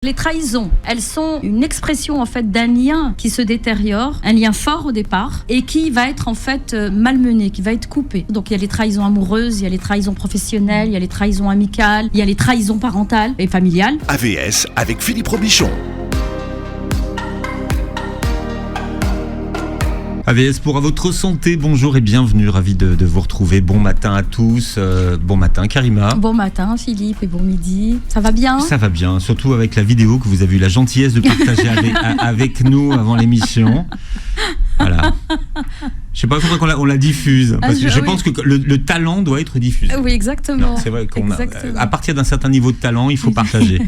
Les trahisons, elles sont une expression en fait d'un lien qui se détériore, un lien fort au départ et qui va être en fait malmené, qui va être coupé. Donc il y a les trahisons amoureuses, il y a les trahisons professionnelles, il y a les trahisons amicales, il y a les trahisons parentales et familiales. AVS avec Philippe Robichon. AVS pour à votre santé, bonjour et bienvenue, ravi de vous retrouver. Bon matin à tous, bon matin Karima. Bon matin Philippe et bon midi, ça va bien ? Ça va bien, surtout avec la vidéo que vous avez eu la gentillesse de partager avec nous avant l'émission. Voilà. Je sais pas, il faudrait qu'on la diffuse, parce que je pense que le talent doit être diffusé. Oui, exactement. Non, c'est vrai à partir d'un certain niveau de talent, il faut partager.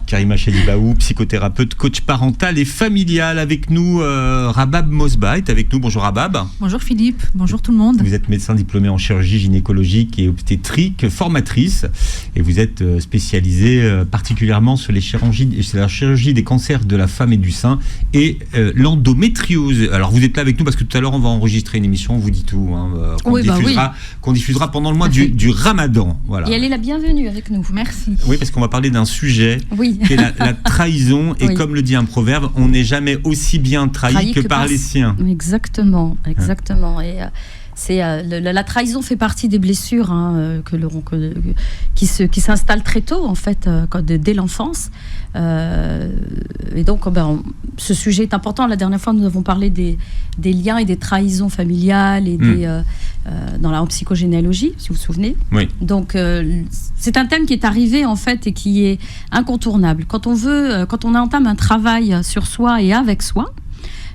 Karima Chelibaou, psychothérapeute, coach parental et familial, avec nous Rabab Mosba est avec nous. Bonjour Rabab. Bonjour Philippe, bonjour tout le monde. Vous êtes médecin diplômé en chirurgie gynécologique et obstétrique, formatrice, et vous êtes spécialisée particulièrement sur la chirurgie des cancers de la femme et du sein et l'endométriose. Alors vous êtes là avec nous parce que tout à l'heure on va enregistrer une émission, on vous dit tout, qu'on diffusera pendant le mois du Ramadan. Voilà. Et elle est la bienvenue avec nous. Merci. Oui, parce qu'on va parler d'un sujet qui est la trahison. Et comme le dit un proverbe, on n'est jamais aussi bien trahi que par les siens. Exactement. Et la trahison fait partie des blessures qui s'installent très tôt en fait, dès l'enfance. Et donc, ce sujet est important. La dernière fois, nous avons parlé des liens et des trahisons familiales et dans la psychogénéalogie, si vous vous souvenez. Oui. Donc, c'est un thème qui est arrivé en fait et qui est incontournable. Quand on entame un travail sur soi et avec soi,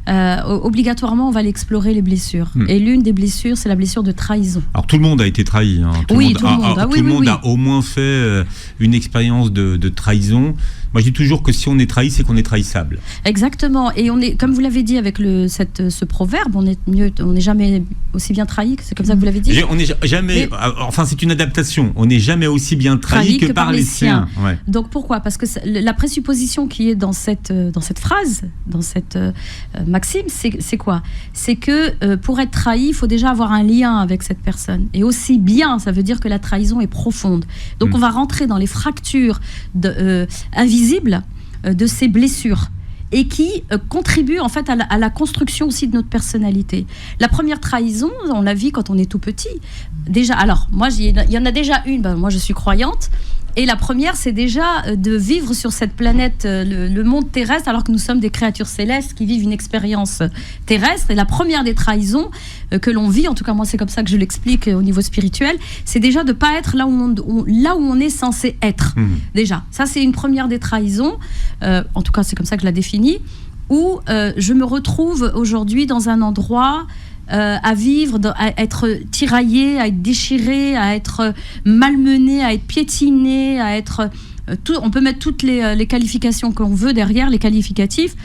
obligatoirement, on va aller explorer les blessures. Et l'une des blessures, c'est la blessure de trahison. Alors, tout le monde a été trahi. Tout le monde a au moins fait une expérience de trahison. Moi, je dis toujours que si on est trahi, c'est qu'on est trahissable. Exactement. Et on est, comme vous l'avez dit avec ce proverbe, on n'est jamais aussi bien trahi. C'est comme ça que vous l'avez dit. On n'est jamais. Enfin, c'est une adaptation. On n'est jamais aussi bien trahi que par les siens. Ouais. Donc pourquoi ? Parce que la présupposition qui est dans cette phrase, dans cette maxime, c'est quoi ? C'est que pour être trahi, il faut déjà avoir un lien avec cette personne. Et aussi bien, ça veut dire que la trahison est profonde. Donc on va rentrer dans les fractures invisibles de ces blessures et qui contribuent en fait à la construction aussi de notre personnalité. La première trahison, on la vit quand on est tout petit. Déjà, alors moi il y en a déjà une. Moi je suis croyante. Et la première, c'est déjà de vivre sur cette planète, le monde terrestre, alors que nous sommes des créatures célestes qui vivent une expérience terrestre. Et la première des trahisons que l'on vit, en tout cas moi c'est comme ça que je l'explique au niveau spirituel, c'est déjà de ne pas être là où on est censé être. Déjà, ça c'est une première des trahisons, en tout cas c'est comme ça que je la définis, où je me retrouve aujourd'hui dans un endroit à vivre, à être tiraillé, à être déchiré, à être malmené, à être piétiné, à être... on peut mettre toutes les qualifications qu'on veut derrière, les qualificatifs.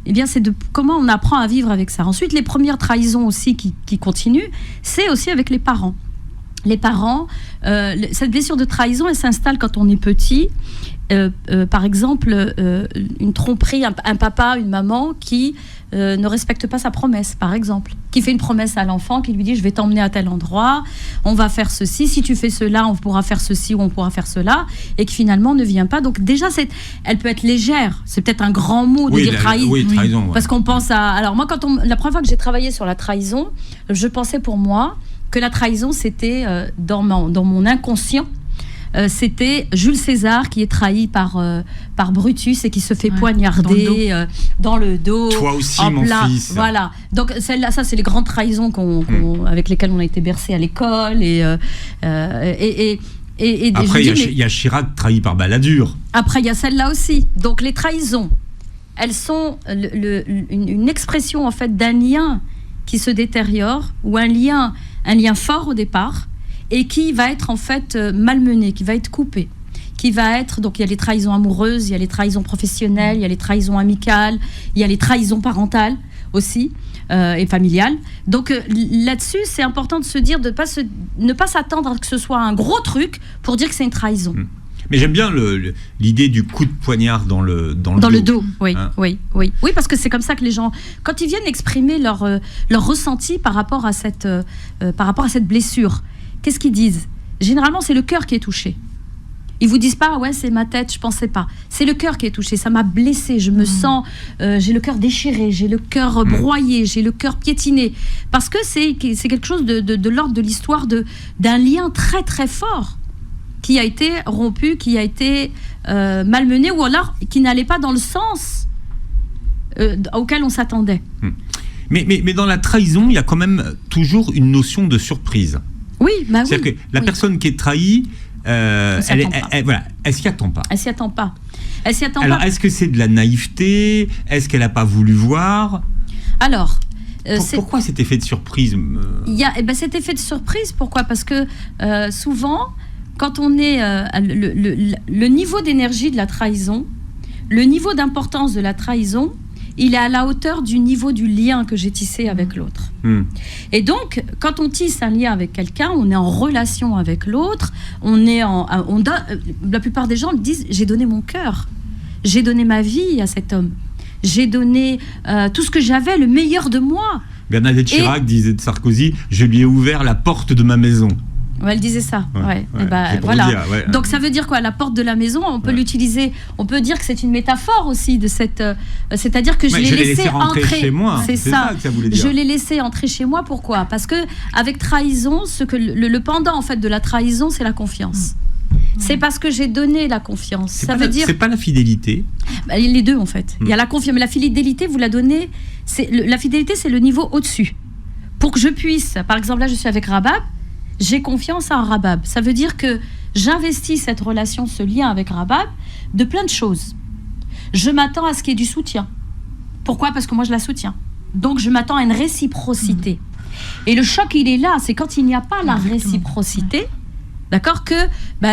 Eh bien, c'est de comment on apprend à vivre avec ça. Ensuite, les premières trahisons aussi qui continuent, c'est aussi avec les parents. Les parents, cette blessure de trahison, elle s'installe quand on est petit. Par exemple, une tromperie, un papa, une maman qui ne respecte pas sa promesse, par exemple, qui fait une promesse à l'enfant, qui lui dit « je vais t'emmener à tel endroit, on va faire ceci, si tu fais cela, on pourra faire ceci ou on pourra faire cela », et qui finalement ne vient pas. Donc déjà, elle peut être légère, c'est peut-être un grand mot de dire trahison. Oui, trahison. Ouais. Parce qu'on pense à... Alors moi, la première fois que j'ai travaillé sur la trahison, je pensais pour moi que la trahison, c'était dans mon inconscient, c'était Jules César qui est trahi par Brutus et qui se fait poignarder dans le dos. Toi aussi, mon fils. Voilà. Donc celle-là, ça c'est les grandes trahisons avec lesquelles on a été bercé à l'école et après il y a Chirac trahi par Balladur. Après il y a celle-là aussi. Donc les trahisons, elles sont une expression en fait d'un lien qui se détériore ou un lien fort au départ, et qui va être en fait malmené, qui va être coupé, donc il y a les trahisons amoureuses, il y a les trahisons professionnelles, il y a les trahisons amicales, il y a les trahisons parentales aussi et familiales. Donc là-dessus, c'est important de se dire de ne pas s'attendre à ce que ce soit un gros truc pour dire que c'est une trahison. Mais j'aime bien l'idée du coup de poignard dans le dos. Oui, hein. Oui, parce que c'est comme ça que les gens, quand ils viennent exprimer leur ressenti par rapport à cette blessure, qu'est-ce qu'ils disent ? Généralement, c'est le cœur qui est touché. Ils vous disent pas, ouais, c'est ma tête, je pensais pas. C'est le cœur qui est touché, ça m'a blessé, je me sens, j'ai le cœur déchiré, j'ai le cœur broyé, j'ai le cœur piétiné. Parce que c'est quelque chose de l'ordre de l'histoire d'un lien très très fort qui a été rompu, qui a été malmené, ou alors qui n'allait pas dans le sens auquel on s'attendait. Mais dans la trahison, il y a quand même toujours une notion de surprise. Oui, bah oui. C'est-à-dire que la personne qui est trahie, elle s'y attend pas. Elle s'y attend pas. Elle s'y attend Alors, pas. est-ce que c'est de la naïveté? Est-ce qu'elle n'a pas voulu voir? Alors, pourquoi cet effet de surprise il y a cet effet de surprise. Pourquoi? Parce que souvent, quand on est le niveau d'énergie de la trahison, le niveau d'importance de la trahison, il est à la hauteur du niveau du lien que j'ai tissé avec l'autre. Et donc, quand on tisse un lien avec quelqu'un, on est en relation avec l'autre, la plupart des gens le disent, j'ai donné mon cœur, j'ai donné ma vie à cet homme, j'ai donné tout ce que j'avais, le meilleur de moi. Bernadette Chirac disait de Sarkozy, je lui ai ouvert la porte de ma maison. Ouais, elle disait ça. Voilà. Dire, Donc ça veut dire quoi? La porte de la maison, on peut l'utiliser. On peut dire que c'est une métaphore aussi de cette. C'est-à-dire que je l'ai laissé entrer chez moi. C'est ça. Que ça voulait dire. Je l'ai laissé entrer chez moi. Pourquoi? Parce que avec trahison, le pendant en fait de la trahison, c'est la confiance. C'est parce que j'ai donné la confiance. Ça veut dire. C'est pas la fidélité. Les deux en fait. Il y a la confiance, mais la fidélité, vous la donnez. La fidélité, c'est le niveau au-dessus. Pour que je puisse, par exemple, là, je suis avec Rabab. J'ai confiance en Rabab. Ça veut dire que j'investis cette relation, ce lien avec Rabab, de plein de choses. Je m'attends à ce qu'il y ait du soutien. Pourquoi? Parce que moi, je la soutiens. Donc, je m'attends à une réciprocité. Et le choc, il est là. C'est quand il n'y a pas la réciprocité, d'accord, que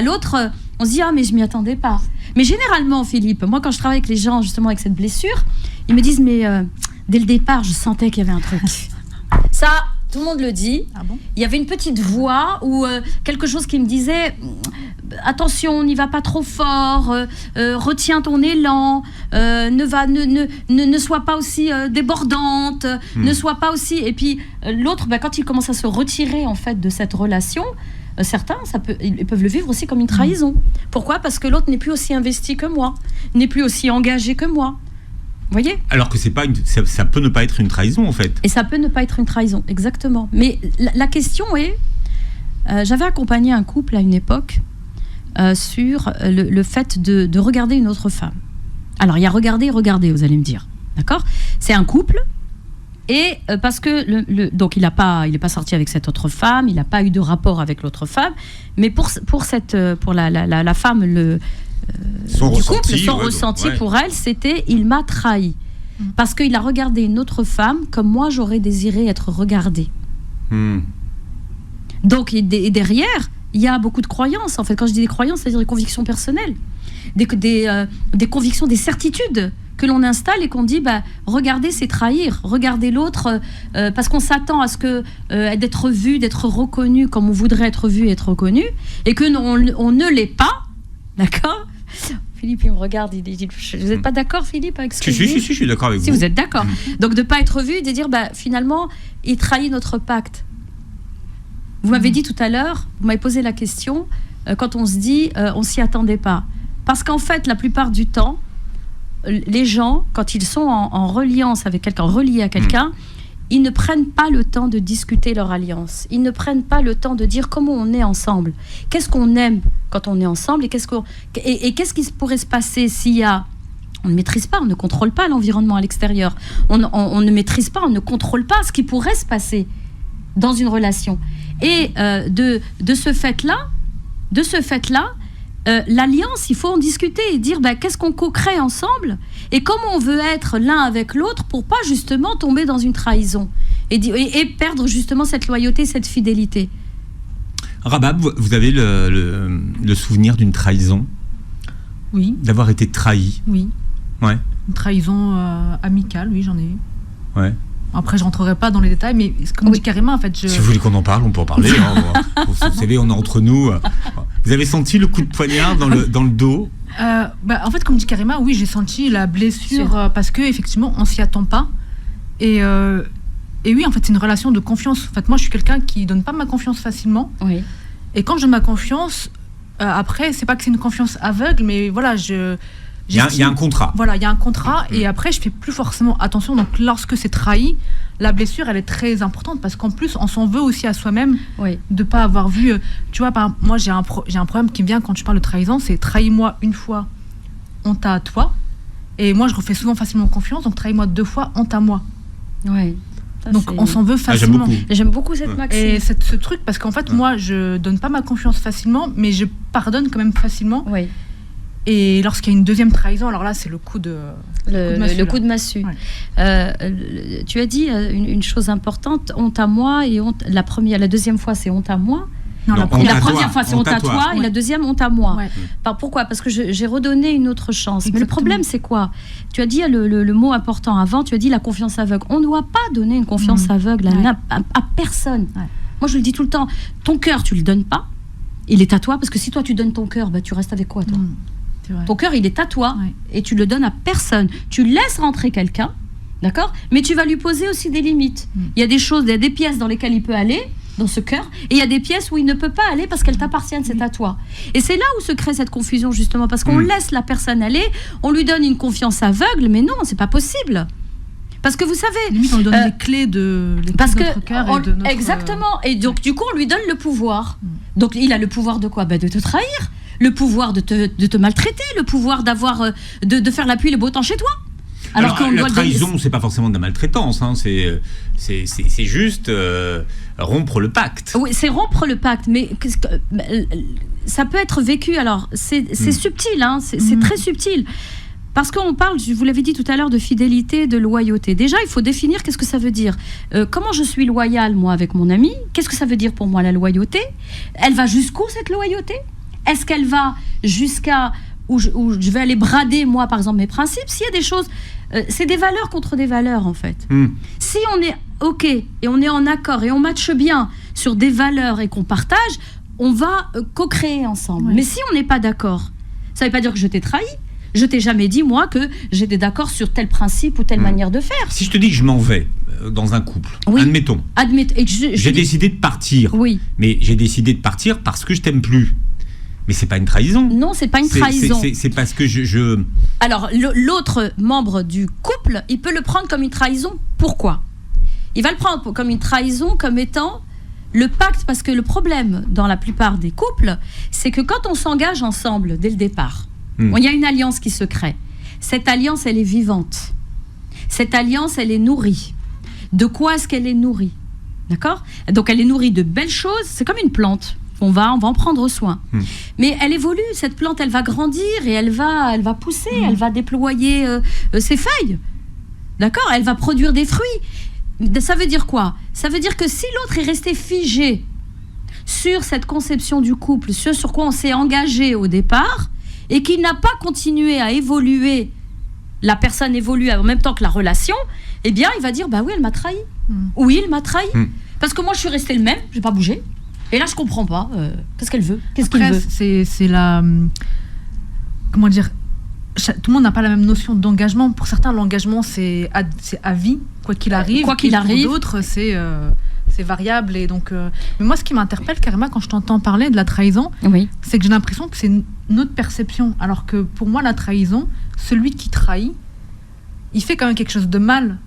l'autre, on se dit, ah, mais je m'y attendais pas. Mais généralement, Philippe, moi, quand je travaille avec les gens, justement, avec cette blessure, ils me disent, mais dès le départ, je sentais qu'il y avait un truc. Ça... Tout le monde le dit. Ah bon? Il y avait une petite voix ou quelque chose qui me disait attention, n'y va pas trop fort, retiens ton élan, ne sois pas aussi débordante, ne sois pas aussi. Et puis l'autre, quand il commence à se retirer en fait de cette relation, certains, ils peuvent le vivre aussi comme une trahison. Pourquoi? Parce que l'autre n'est plus aussi investi que moi, n'est plus aussi engagé que moi. Vous voyez? Alors que ça peut ne pas être une trahison en fait. Et ça peut ne pas être une trahison, exactement. Mais la question est, j'avais accompagné un couple à une époque sur le fait de regarder une autre femme. Alors il y a regarder, vous allez me dire, d'accord? C'est un couple et parce que donc il est pas sorti avec cette autre femme, il n'a pas eu de rapport avec l'autre femme, mais pour la femme son ressenti pour elle, c'était il m'a trahi parce qu'il a regardé une autre femme comme moi j'aurais désiré être regardée. Donc et derrière il y a beaucoup de croyances en fait. Quand je dis des croyances, c'est-à-dire des convictions personnelles, des convictions, des certitudes que l'on installe et qu'on dit regarder c'est trahir, regarder l'autre parce qu'on s'attend à ce que d'être vu, d'être reconnu comme on voudrait être vu et être reconnu, et que on ne l'est pas, d'accord? Philippe, il me regarde, il dit, vous n'êtes pas d'accord, Philippe, avec ce que je dis? Si, je suis d'accord avec vous. Si vous êtes d'accord. Donc, de ne pas être vu et de dire, finalement, il trahit notre pacte. Vous m'avez dit tout à l'heure, vous m'avez posé la question, quand on se dit, on ne s'y attendait pas. Parce qu'en fait, la plupart du temps, les gens, quand ils sont en reliance avec quelqu'un, reliés à quelqu'un, ils ne prennent pas le temps de discuter leur alliance. Ils ne prennent pas le temps de dire comment on est ensemble. Qu'est-ce qu'on aime quand on est ensemble et qu'est-ce qui pourrait se passer s'il y a... On ne maîtrise pas, on ne contrôle pas l'environnement à l'extérieur. On ne maîtrise pas, on ne contrôle pas ce qui pourrait se passer dans une relation. Et de ce fait-là, l'alliance, il faut en discuter et dire qu'est-ce qu'on co-crée ensemble et comment on veut être l'un avec l'autre pour pas justement tomber dans une trahison et perdre justement cette loyauté, cette fidélité. Rabab, vous avez le souvenir d'une trahison? Oui. D'avoir été trahi? Oui. Ouais. Une trahison amicale, oui, j'en ai eu. Ouais. Après, je rentrerai pas dans les détails, mais comme dit Karima, en fait, Si vous voulez qu'on en parle, on peut en parler. Vous savez, on est entre nous. Vous avez senti le coup de poignard dans le dos? En fait, comme dit Karima, oui, j'ai senti la blessure parce que effectivement, on s'y attend pas. Et oui, en fait, c'est une relation de confiance. En fait, moi, je suis quelqu'un qui donne pas ma confiance facilement. Oui. Et quand je donne ma confiance, après, c'est pas que c'est une confiance aveugle, mais voilà, Il y a un contrat. Voilà, il y a un contrat, et après, je fais plus forcément attention. Donc, lorsque c'est trahi, la blessure, elle est très importante, parce qu'en plus, on s'en veut aussi à soi-même de pas avoir vu. Tu vois, moi, j'ai un problème qui me vient quand tu parles de trahison, c'est trahis-moi une fois, honte à toi. Et moi, je refais souvent facilement confiance, donc trahis-moi 2 fois, honte à moi. Oui. Donc on s'en veut facilement. J'aime beaucoup cette maxime. Et ce truc, parce qu'en fait, moi, je donne pas ma confiance facilement, mais je pardonne quand même facilement. Oui. Et lorsqu'il y a une deuxième trahison, alors là, c'est le coup de coup de massue. Ouais. Tu as dit une chose importante, honte à moi, et la deuxième fois, c'est honte à moi. Non, la première fois, c'est honte à toi, et Ouais. la deuxième, honte à moi. Ouais. Pourquoi ? Parce que j'ai redonné une autre chance. Exactement. Mais le problème, c'est quoi ? Tu as dit le mot important avant, tu as dit la confiance aveugle. On ne doit pas donner une confiance aveugle à personne. Ouais. Moi, je le dis tout le temps. Ton cœur, tu ne le donnes pas. Il est à toi, parce que si toi, tu donnes ton cœur, tu restes avec quoi, toi ? C'est vrai. Ton cœur, il est à toi, Ouais. et tu le donnes à personne. Tu laisses rentrer quelqu'un, d'accord ? Mais tu vas lui poser aussi des limites. Il y a des choses, il y a des pièces dans lesquelles il peut aller, dans ce cœur, et il y a des pièces où il ne peut pas aller parce qu'elles t'appartiennent, c'est à toi. Et c'est là où se crée cette confusion, justement, parce qu'on laisse la personne aller, on lui donne une confiance aveugle, mais non, c'est pas possible. Parce que vous savez... Limite, on lui donne les clés de notre cœur et de notre... Exactement. Et donc, du coup, on lui donne le pouvoir. Donc, il a le pouvoir de quoi ? De te trahir, le pouvoir de te maltraiter, le pouvoir de faire la pluie et le beau temps chez toi. Alors la trahison, c'est pas forcément de la maltraitance, hein, c'est juste rompre le pacte. Oui, c'est rompre le pacte, mais ça peut être vécu. Alors, c'est subtil, hein, c'est très subtil. Parce qu'on parle, je vous l'avais dit tout à l'heure, de fidélité, de loyauté. Déjà, il faut définir qu'est-ce que ça veut dire. Comment je suis loyale, moi, avec mon ami ? Qu'est-ce que ça veut dire pour moi, la loyauté ? Elle va jusqu'où, cette loyauté ? Est-ce qu'elle va jusqu'à où je vais aller brader, moi, par exemple, mes principes ? S'il y a des choses... c'est des valeurs contre des valeurs, en fait. Si on est OK et on est en accord et on matche bien sur des valeurs et qu'on partage, on va co-créer ensemble. Ouais. Mais si on n'est pas d'accord, ça ne veut pas dire que je t'ai trahi. Je t'ai jamais dit, moi, que j'étais d'accord sur tel principe ou telle manière de faire. Si je te dis que je m'en vais dans un couple, admettons. J'ai décidé de partir. Oui. Mais j'ai décidé de partir parce que je t'aime plus. Mais c'est pas une trahison. Non, c'est pas une trahison. C'est parce que je... Alors, l'autre membre du couple, il peut le prendre comme une trahison. Pourquoi ? Il va le prendre comme une trahison, comme étant le pacte, parce que le problème dans la plupart des couples, c'est que quand on s'engage ensemble dès le départ, il y a une alliance qui se crée. Cette alliance, elle est vivante. Cette alliance, elle est nourrie. De quoi est-ce qu'elle est nourrie ? D'accord ? Donc, elle est nourrie de belles choses. C'est comme une plante. On va en prendre soin. Mais elle évolue, cette plante, elle va grandir et elle va pousser, elle va déployer ses feuilles. D'accord ? Elle va produire des fruits. Ça veut dire quoi ? Ça veut dire que si l'autre est resté figé sur cette conception du couple, sur quoi on s'est engagé au départ, et qu'il n'a pas continué à évoluer, la personne évolue en même temps que la relation, eh bien, il va dire, bah oui, elle m'a trahi. Oui, il m'a trahi. Parce que moi, je suis restée le même, je n'ai pas bougé. Et là, je comprends pas. Qu'est-ce qu'elle veut ? Qu'est-ce qu'il veut ? C'est la... Comment dire ? Tout le monde n'a pas la même notion d'engagement. Pour certains, l'engagement, c'est à vie, quoi qu'il arrive. Quoi qu'il arrive. Pour d'autres, c'est variable. Et donc, mais moi, ce qui m'interpelle, Karima, quand je t'entends parler de la trahison, c'est que j'ai l'impression que c'est notre perception. Alors que pour moi, la trahison, celui qui trahit, il fait quand même quelque chose de mal.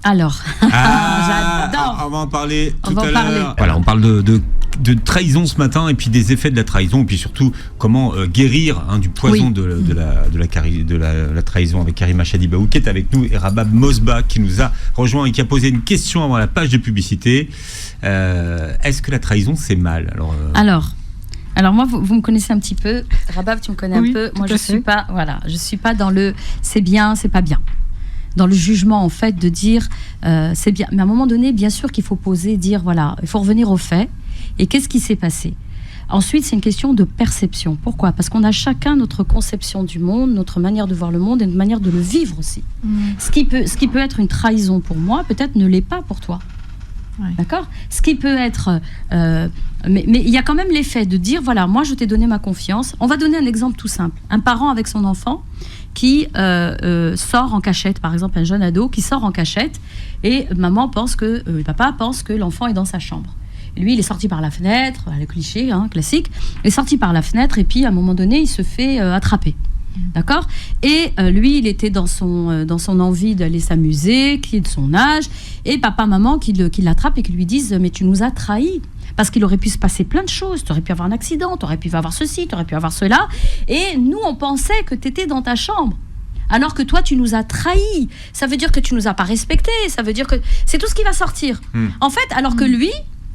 Alors, j'adore. On va en parler tout à l'heure. Voilà, on parle de trahison ce matin et puis des effets de la trahison et puis surtout comment guérir du poison de la trahison avec Karima Chadibaou qui est avec nous et Rabab Mosba qui nous a rejoint et qui a posé une question avant la page de publicité. Est-ce que la trahison c'est mal ? Alors moi, vous me connaissez un petit peu. Rabab, tu me connais un peu. Moi, je suis pas dans le c'est bien, c'est pas bien. Dans le jugement, en fait, de dire c'est bien. Mais à un moment donné, bien sûr qu'il faut dire voilà, il faut revenir aux faits. Et qu'est-ce qui s'est passé ? Ensuite, c'est une question de perception. Pourquoi ? Parce qu'on a chacun notre conception du monde, notre manière de voir le monde et notre manière de le vivre aussi. Ce qui peut être une trahison pour moi, peut-être ne l'est pas pour toi. Ouais. D'accord ? Ce qui peut être... mais il y a quand même l'effet de dire, voilà, moi je t'ai donné ma confiance. On va donner un exemple tout simple. Un parent avec son enfant qui sort en cachette, par exemple un jeune ado qui sort en cachette et papa pense que l'enfant est dans sa chambre. Lui, il est sorti par la fenêtre, le cliché, classique. Il est sorti par la fenêtre et puis, à un moment donné, il se fait attraper. D'accord ? Et lui, il était dans son envie d'aller s'amuser, qui est de son âge, et papa, maman qui l'attrapent et qui lui disent « Mais tu nous as trahis !» Parce qu'il aurait pu se passer plein de choses. Tu aurais pu avoir un accident, tu aurais pu avoir ceci, tu aurais pu avoir cela. Et nous, on pensait que tu étais dans ta chambre. Alors que toi, tu nous as trahis. Ça veut dire que tu nous as pas respectés. Ça veut dire que... C'est tout ce qui va sortir. En fait, alors que lui,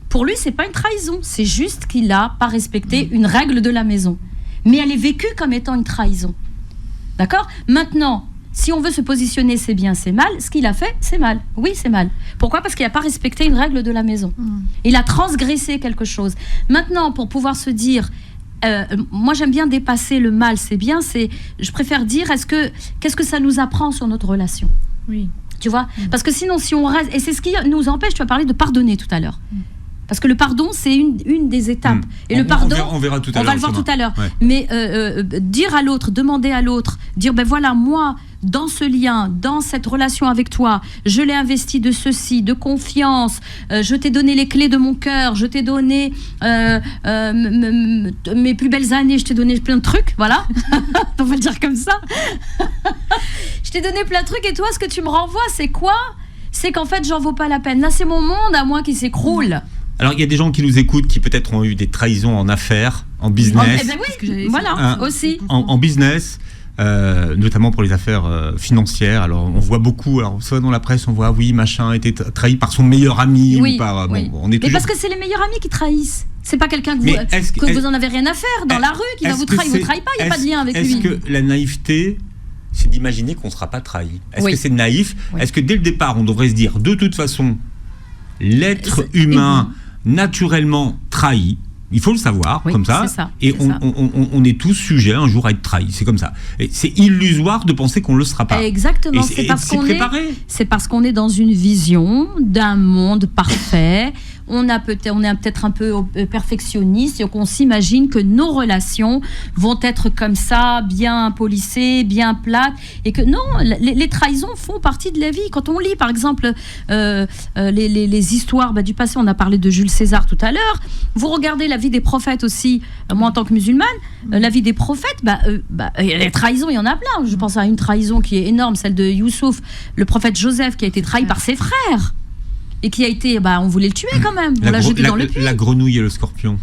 pour lui, c'est pas une trahison. C'est juste qu'il a pas respecté une règle de la maison. Mais elle est vécue comme étant une trahison. D'accord ? Maintenant, si on veut se positionner, c'est bien, c'est mal. Ce qu'il a fait, c'est mal. Oui, c'est mal. Pourquoi ? Parce qu'il n'a pas respecté une règle de la maison. Il a transgressé quelque chose. Maintenant, pour pouvoir se dire... moi, j'aime bien dépasser le mal, c'est bien. Je préfère dire, qu'est-ce que ça nous apprend sur notre relation ? Oui. Tu vois ? Parce que sinon, si on reste... Et c'est ce qui nous empêche, tu as parlé de pardonner tout à l'heure. Parce que le pardon, c'est une des étapes. Et le pardon, on verra tout à l'heure. On va le voir tout à l'heure. Ouais. Mais dire à l'autre, demander à l'autre, dire, ben voilà, moi, dans ce lien, dans cette relation avec toi, je l'ai investi de ceci, de confiance, je t'ai donné les clés de mon cœur, je t'ai donné mes plus belles années, je t'ai donné plein de trucs, voilà. On va le dire comme ça. Je t'ai donné plein de trucs et toi, ce que tu me renvoies, c'est quoi ? C'est qu'en fait, j'en vaux pas la peine. Là, c'est mon monde à moi qui s'écroule. Alors, il y a des gens qui nous écoutent qui peut-être ont eu des trahisons en affaires, en business. Eh ben oui, voilà, aussi. En business, notamment pour les affaires financières. Alors, on voit beaucoup, soit dans la presse, on voit, oui, machin a été trahi par son meilleur ami. Oui, ou par, oui. Bon, on est toujours... Mais parce que c'est les meilleurs amis qui trahissent. C'est pas quelqu'un que vous en avez rien à faire dans la rue qui va vous trahir. Il vous trahit pas, il n'y a pas de lien avec lui. Est-ce que la naïveté... c'est d'imaginer qu'on ne sera pas trahi. Est-ce que c'est naïf ? Est-ce que dès le départ, on devrait se dire, de toute façon, l'être humain naturellement trahi, il faut le savoir, comme ça, et on est tous sujets un jour à être trahis, c'est comme ça. Et c'est illusoire de penser qu'on ne le sera pas. Exactement, c'est parce qu'on est dans une vision d'un monde parfait. On est peut-être un peu perfectionniste et qu'on s'imagine que nos relations vont être comme ça, bien polissées, bien plates, et que non, les trahisons font partie de la vie. Quand on lit, par exemple, les histoires du passé, on a parlé de Jules César tout à l'heure, vous regardez la vie des prophètes aussi, moi en tant que musulmane, la vie des prophètes, les trahisons, il y en a plein. Je pense à une trahison qui est énorme, celle de Youssouf, le prophète Joseph, qui a été trahi par ses frères. Et qui a été, on voulait le tuer quand même. On l'a jeté dans le puits. La grenouille et le scorpion.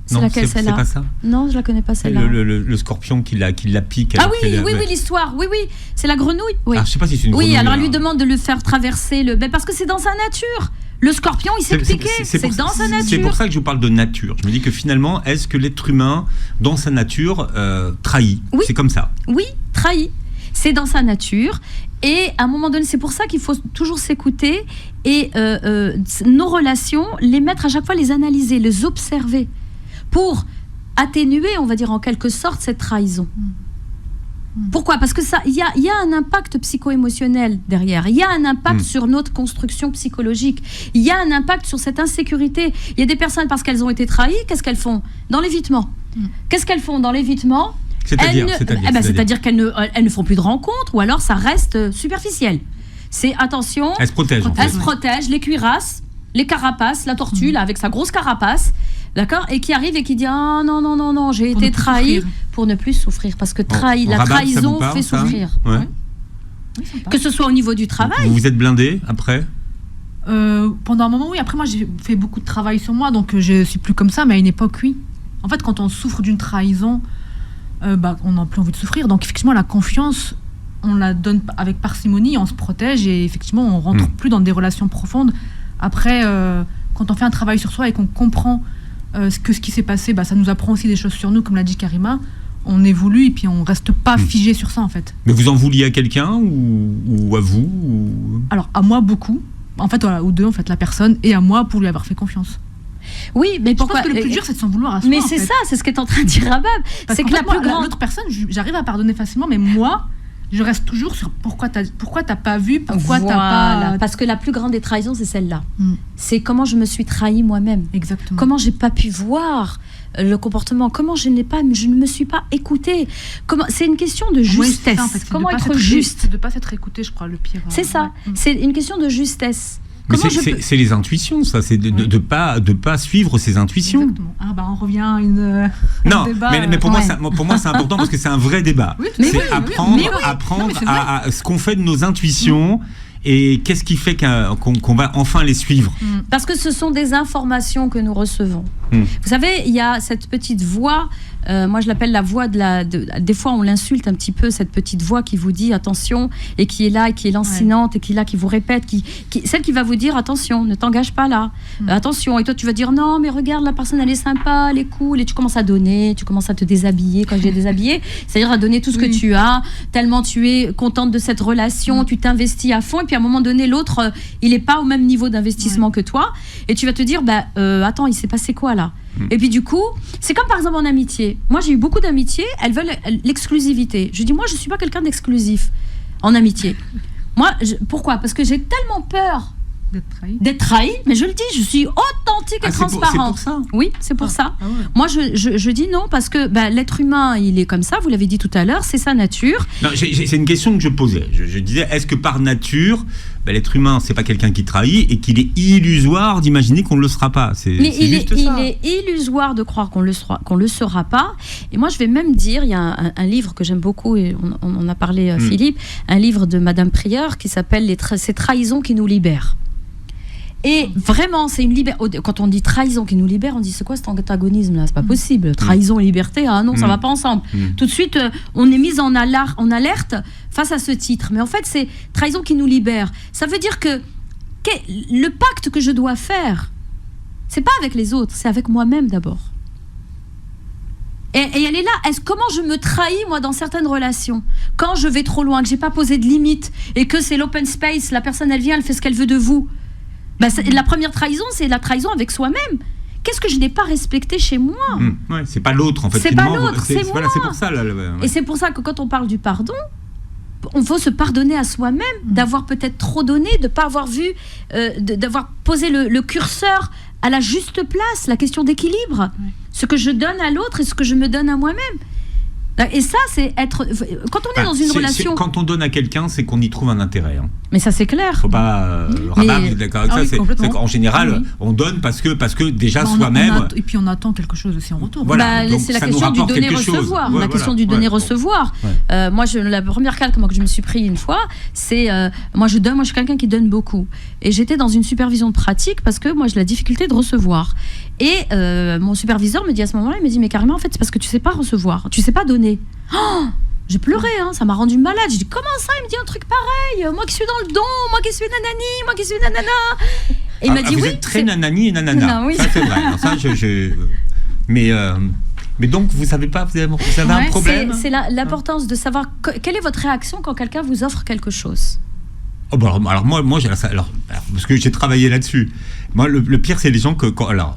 C'est laquelle, celle-là ? C'est pas ça ? Non, je la connais pas, celle-là. Le scorpion qui la pique. Ah oui, l'histoire. Oui, c'est la grenouille. Oui. Ah, je sais pas si c'est une grenouille. Oui, alors elle lui demande de le faire traverser parce que c'est dans sa nature. Le scorpion, il s'est piqué. C'est dans sa nature. C'est pour ça que je vous parle de nature. Je me dis que finalement, est-ce que l'être humain, dans sa nature, trahit ? Oui. C'est comme ça. Oui, trahit. C'est dans sa nature. Et à un moment donné, c'est pour ça qu'il faut toujours s'écouter et nos relations, les mettre à chaque fois, les analyser, les observer pour atténuer, on va dire en quelque sorte, cette trahison. Pourquoi ? Parce que il y a un impact psycho-émotionnel derrière. Il y a un impact sur notre construction psychologique. Il y a un impact sur cette insécurité. Il y a des personnes, parce qu'elles ont été trahies, qu'est-ce qu'elles font ? Dans l'évitement. Qu'est-ce qu'elles font dans l'évitement ? C'est-à-dire qu'elles ne font plus de rencontres, ou alors ça reste superficiel. C'est attention. Elles se protègent. Elles se protègent, les cuirasses, les carapaces, la tortue là, avec sa grosse carapace, d'accord, et qui arrive et qui dit non, j'ai été trahi pour ne plus souffrir, parce que la trahison fait souffrir. Ouais. Que ce soit au niveau du travail. Vous vous êtes blindé après ? Pendant un moment, oui. Après, moi, j'ai fait beaucoup de travail sur moi, donc je suis plus comme ça. Mais à une époque, oui. En fait, quand on souffre d'une trahison, on n'a plus envie de souffrir. Donc, effectivement, la confiance, on la donne avec parcimonie, on se protège et effectivement, on rentre plus dans des relations profondes. Après, quand on fait un travail sur soi et qu'on comprend ce qui s'est passé, ça nous apprend aussi des choses sur nous, comme l'a dit Karima. On évolue et puis on reste pas figé sur ça, en fait. Mais vous en vouliez à quelqu'un ou à vous ou... Alors, à moi, beaucoup. En fait, aux deux, en fait, la personne et à moi pour lui avoir fait confiance. Oui, mais pourquoi ? Je pense que le plus dur, c'est de s'en vouloir à soi. Mais c'est ça, c'est ce qu'est en train de dire Rabab. C'est que la plus grande... L'autre personne, j'arrive à pardonner facilement, mais moi, je reste toujours sur pourquoi t'as pas vu, pourquoi t'as pas... Parce que la plus grande des trahisons, c'est celle-là. C'est comment je me suis trahi moi-même. Exactement. Comment j'ai pas pu voir le comportement, comment je ne me suis pas écoutée. C'est une question de justesse. C'est ça, en fait, comment être juste. C'est de ne pas s'être écouté, je crois, le pire. C'est ça, c'est une question de justesse. c'est les intuitions, ça, c'est de pas suivre ses intuitions. Exactement. On revient à une non, débat, mais pour moi c'est important parce que c'est un vrai débat. C'est apprendre à ce qu'on fait de nos intuitions. Et qu'est-ce qui fait qu'on va enfin les suivre? Parce que ce sont des informations que nous recevons. Vous savez, il y a cette petite voix, moi je l'appelle la voix des fois on l'insulte un petit peu, cette petite voix qui vous dit attention, et qui est là, et qui est lancinante, et qui est là, qui vous répète, celle qui va vous dire attention, ne t'engage pas là, attention, et toi tu vas dire non mais regarde, la personne elle est sympa, elle est cool, et tu commences à donner, tu commences à te déshabiller, quand je dis déshabiller, c'est-à-dire à donner tout ce que tu as, tellement tu es contente de cette relation, tu t'investis à fond, et puis à un moment donné l'autre il n'est pas au même niveau d'investissement que toi, et tu vas te dire attends, il s'est passé quoi là? Et puis du coup, c'est comme par exemple en amitié. Moi j'ai eu beaucoup d'amitiés, elles veulent l'exclusivité. Je dis moi je suis pas quelqu'un d'exclusif en amitié. Moi, pourquoi? Parce que j'ai tellement peur d'être trahi, mais je le dis, je suis authentique et transparente. C'est pour ça. Oui, c'est pour ça. Ah ouais. Moi, je dis non parce que l'être humain, il est comme ça. Vous l'avez dit tout à l'heure, c'est sa nature. Non, c'est une question que je posais. Je disais, est-ce que par nature, l'être humain, c'est pas quelqu'un qui trahit et qu'il est illusoire d'imaginer qu'on ne le sera pas? Il est illusoire de croire qu'on le sera pas. Et moi, je vais même dire, il y a un livre que j'aime beaucoup et on en a parlé, Philippe, un livre de Madame Prieur qui s'appelle Ces trahisons qui nous libèrent. Et vraiment, c'est une liberté. Quand on dit trahison qui nous libère, on dit c'est quoi cet antagonisme-là? C'est pas possible. Trahison et liberté, non, ça va pas ensemble. Tout de suite, on est mis en alerte face à ce titre. Mais en fait, c'est trahison qui nous libère. Ça veut dire que le pacte que je dois faire, c'est pas avec les autres, c'est avec moi-même d'abord. Et elle est là. Comment je me trahis, moi, dans certaines relations? Quand je vais trop loin, que j'ai pas posé de limite et que c'est l'open space, la personne, elle vient, elle fait ce qu'elle veut de vous. La première trahison, c'est la trahison avec soi-même. Qu'est-ce que je n'ai pas respecté chez moi? Ouais, c'est pas l'autre, en fait. C'est pas l'autre, c'est moi. Voilà, c'est pour ça. Et c'est pour ça que quand on parle du pardon, on faut se pardonner à soi-même d'avoir peut-être trop donné, de ne pas avoir vu, d'avoir posé le curseur à la juste place, la question d'équilibre. Ce que je donne à l'autre et ce que je me donne à moi-même. Et ça, c'est être... Quand on est dans une relation... Quand on donne à quelqu'un, c'est qu'on y trouve un intérêt. Mais ça, c'est clair. Faut pas rabattre, vous êtes d'accord avec ça, c'est qu'en général, on donne parce que déjà soi-même... Et puis on attend quelque chose aussi en retour. Voilà, c'est la question du donner-recevoir. La question du donner-recevoir. Moi, la première carte que je me suis pris une fois, c'est... moi, je suis quelqu'un qui donne beaucoup. Et j'étais dans une supervision de pratique parce que moi, j'ai la difficulté de recevoir. Et mon superviseur me dit à ce moment-là, il me dit, mais carrément, en fait, c'est parce que tu sais pas recevoir, tu sais pas donner. Oh, j'ai pleuré, ça m'a rendu malade. J'ai dit, comment ça? Il me dit un truc pareil. Moi qui suis dans le don, moi qui suis nanani, moi qui suis nanana. Et il m'a dit, vous oui. êtes très nanani et nanana. Oui. Ça, c'est vrai. Alors, ça, mais donc, vous savez pas, vous avez un problème? C'est l'importance de savoir quelle est votre réaction quand quelqu'un vous offre quelque chose. Oh bah alors moi parce que j'ai travaillé là-dessus. Moi le pire c'est les gens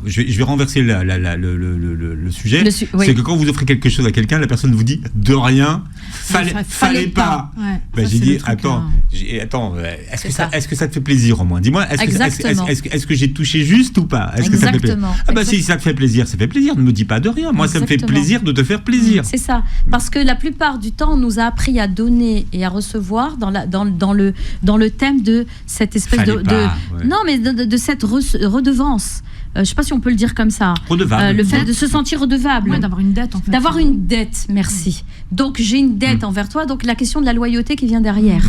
je vais renverser le sujet. C'est que quand vous offrez quelque chose à quelqu'un, la personne vous dit de rien, fallait pas. Ouais, j'ai dit attends, est-ce que ça te fait plaisir au moins? Dis-moi, est-ce que j'ai touché juste ou pas? Est-ce que ça te fait plaisir? Si ça te fait plaisir, ça fait plaisir. Ne me dis pas de rien. Moi ça me fait plaisir de te faire plaisir. C'est ça, parce que la plupart du temps on nous a appris à donner et à recevoir dans le thème de cette espèce non mais de cette redevance. Je sais pas si on peut le dire comme ça. Redevable. Le fait de se sentir redevable. Ouais, d'avoir une dette en fait. D'avoir une dette, merci. Donc j'ai une dette envers toi, donc la question de la loyauté qui vient derrière.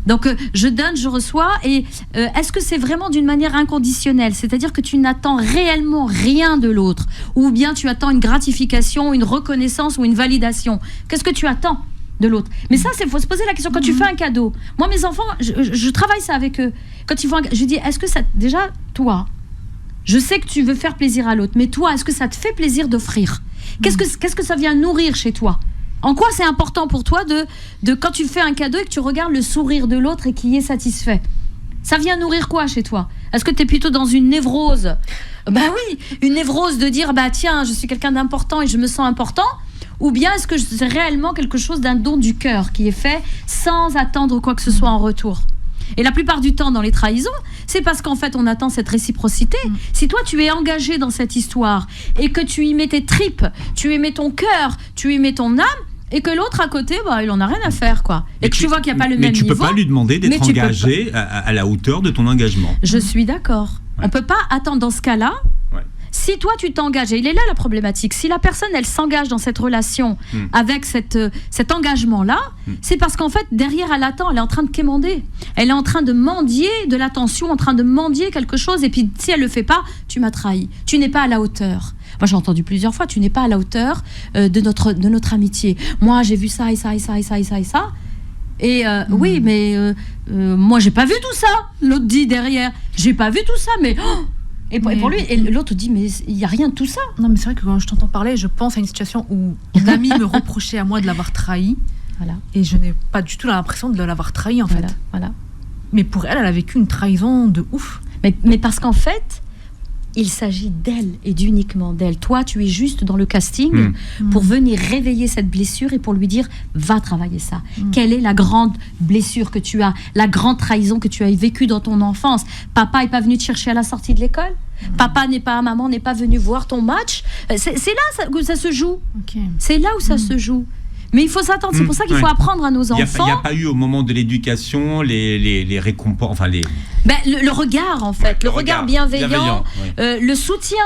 Donc je donne, je reçois, et est-ce que c'est vraiment d'une manière inconditionnelle? C'est-à-dire que tu n'attends réellement rien de l'autre, ou bien tu attends une gratification, une reconnaissance ou une validation? Qu'est-ce que tu attends de l'autre? Mais ça, il faut se poser la question. Quand tu fais un cadeau, moi mes enfants, je travaille ça avec eux. Quand ils font je dis, est-ce que ça, déjà toi, je sais que tu veux faire plaisir à l'autre, mais toi, est-ce que ça te fait plaisir d'offrir? Qu'est-ce que ça vient nourrir chez toi? En quoi c'est important pour toi de quand tu fais un cadeau et que tu regardes le sourire de l'autre et qu'il est satisfait? Ça vient nourrir quoi chez toi? Est-ce que tu es plutôt dans une névrose? Oui, une névrose de dire, tiens, je suis quelqu'un d'important et je me sens important. Ou bien est-ce que c'est réellement quelque chose d'un don du cœur qui est fait sans attendre quoi que ce soit en retour? Et la plupart du temps dans les trahisons, c'est parce qu'en fait on attend cette réciprocité. Si toi tu es engagé dans cette histoire et que tu y mets tes tripes, tu y mets ton cœur, tu y mets ton âme, Et que l'autre à côté, il en a rien à faire, quoi. Et que tu vois qu'il n'y a pas le même niveau. Mais tu peux pas lui demander d'être engagé à la hauteur de ton engagement. Je suis d'accord. Ouais. On peut pas attendre dans ce cas-là. Ouais. Si toi tu t'engages, et il est là la problématique, si la personne elle s'engage dans cette relation avec cet engagement-là, c'est parce qu'en fait derrière elle attend, elle est en train de quémander, elle est en train de mendier de l'attention, en train de mendier quelque chose, et puis si elle le fait pas, tu m'as trahi, tu n'es pas à la hauteur. Moi j'ai entendu plusieurs fois, tu n'es pas à la hauteur de notre amitié. Moi j'ai vu ça et ça et ça et ça et ça et ça. Et oui, mais moi j'ai pas vu tout ça. L'autre dit derrière, j'ai pas vu tout ça, mais et pour lui, et l'autre dit, mais il n'y a rien de tout ça. Non, mais c'est vrai que quand je t'entends parler, je pense à une situation où une amie me reprochait à moi de l'avoir trahi. Voilà. Et je n'ai pas du tout l'impression de l'avoir trahi, en fait. Voilà. Mais pour elle, elle a vécu une trahison de ouf. Mais parce qu'en fait, il s'agit d'elle et d'uniquement d'elle. Toi, tu es juste dans le casting pour venir réveiller cette blessure et pour lui dire, va travailler ça. Quelle est la grande blessure que tu as, la grande trahison que tu as vécue dans ton enfance? Papa n'est pas venu te chercher à la sortie de l'école? Maman n'est pas venue voir ton match? C'est là où ça se joue. Okay. C'est là où ça se joue. Mais il faut s'attendre, c'est pour ça qu'il faut apprendre à nos enfants. Il n'y a pas eu au moment de l'éducation les récompenses, enfin les... le regard en fait, le regard bienveillant, le soutien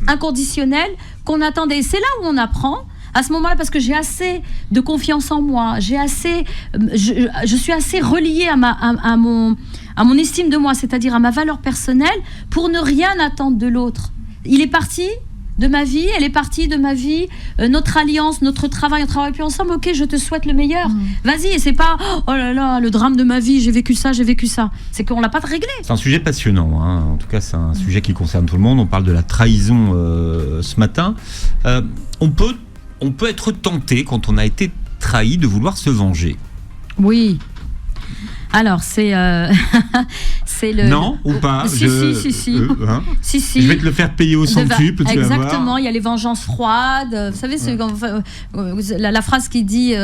inconditionnel qu'on attendait. Et c'est là où on apprend, à ce moment-là, parce que j'ai assez de confiance en moi, je suis assez reliée à mon estime de moi, c'est-à-dire à ma valeur personnelle, pour ne rien attendre de l'autre. Il est parti de ma vie, elle est partie de ma vie, notre alliance, notre travail, on travaille plus ensemble, ok, je te souhaite le meilleur. Vas-y, et c'est pas, oh là là, le drame de ma vie, j'ai vécu ça. C'est qu'on l'a pas réglé. C'est un sujet passionnant, hein. En tout cas, c'est un sujet qui concerne tout le monde. On parle de la trahison ce matin. On peut être tenté, quand on a été trahi, de vouloir se venger. Oui. Alors, c'est le... Non, ou pas? Si. Je vais te le faire payer au centuple, tu vas voir. Exactement, il y a les vengeances froides. Vous savez, la phrase qui dit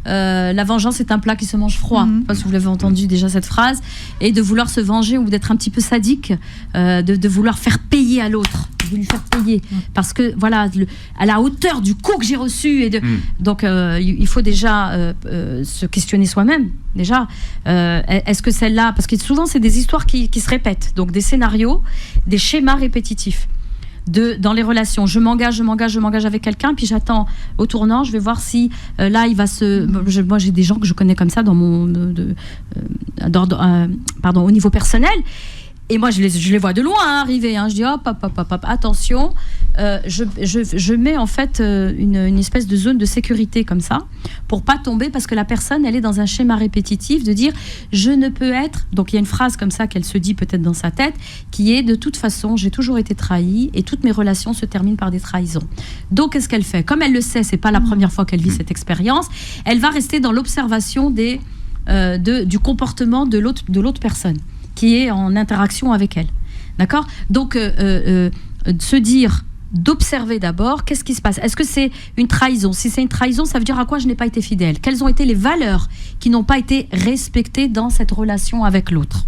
la vengeance est un plat qui se mange froid. Je ne sais pas si vous l'avez entendu déjà, cette phrase. Et de vouloir se venger ou d'être un petit peu sadique, de vouloir faire payer à l'autre. De lui faire payer. Parce que, voilà, à la hauteur du coup que j'ai reçu. Donc, il faut déjà se questionner soi-même. Déjà, est-ce que celle-là... Parce que souvent, c'est des histoires qui se répètent. Donc, des scénarios, des schémas répétitifs. Dans les relations. Je m'engage avec quelqu'un, puis j'attends au tournant, je vais voir si là, il va se... Moi, j'ai des gens que je connais comme ça dans au niveau personnel. Et moi, je les vois de loin arriver. Je dis hop, attention. Je mets en fait une espèce de zone de sécurité comme ça, pour pas tomber, parce que la personne, elle est dans un schéma répétitif de dire je ne peux être. Donc il y a une phrase comme ça qu'elle se dit peut-être dans sa tête, qui est de toute façon, j'ai toujours été trahie et toutes mes relations se terminent par des trahisons. Donc qu'est-ce qu'elle fait? Comme elle le sait, c'est pas la première fois qu'elle vit cette expérience, elle va rester dans l'observation du comportement de l'autre personne qui est en interaction avec elle. D'accord? Donc, se dire, d'observer d'abord, qu'est-ce qui se passe? Est-ce que c'est une trahison? Si c'est une trahison, ça veut dire à quoi je n'ai pas été fidèle? Quelles ont été les valeurs qui n'ont pas été respectées dans cette relation avec l'autre?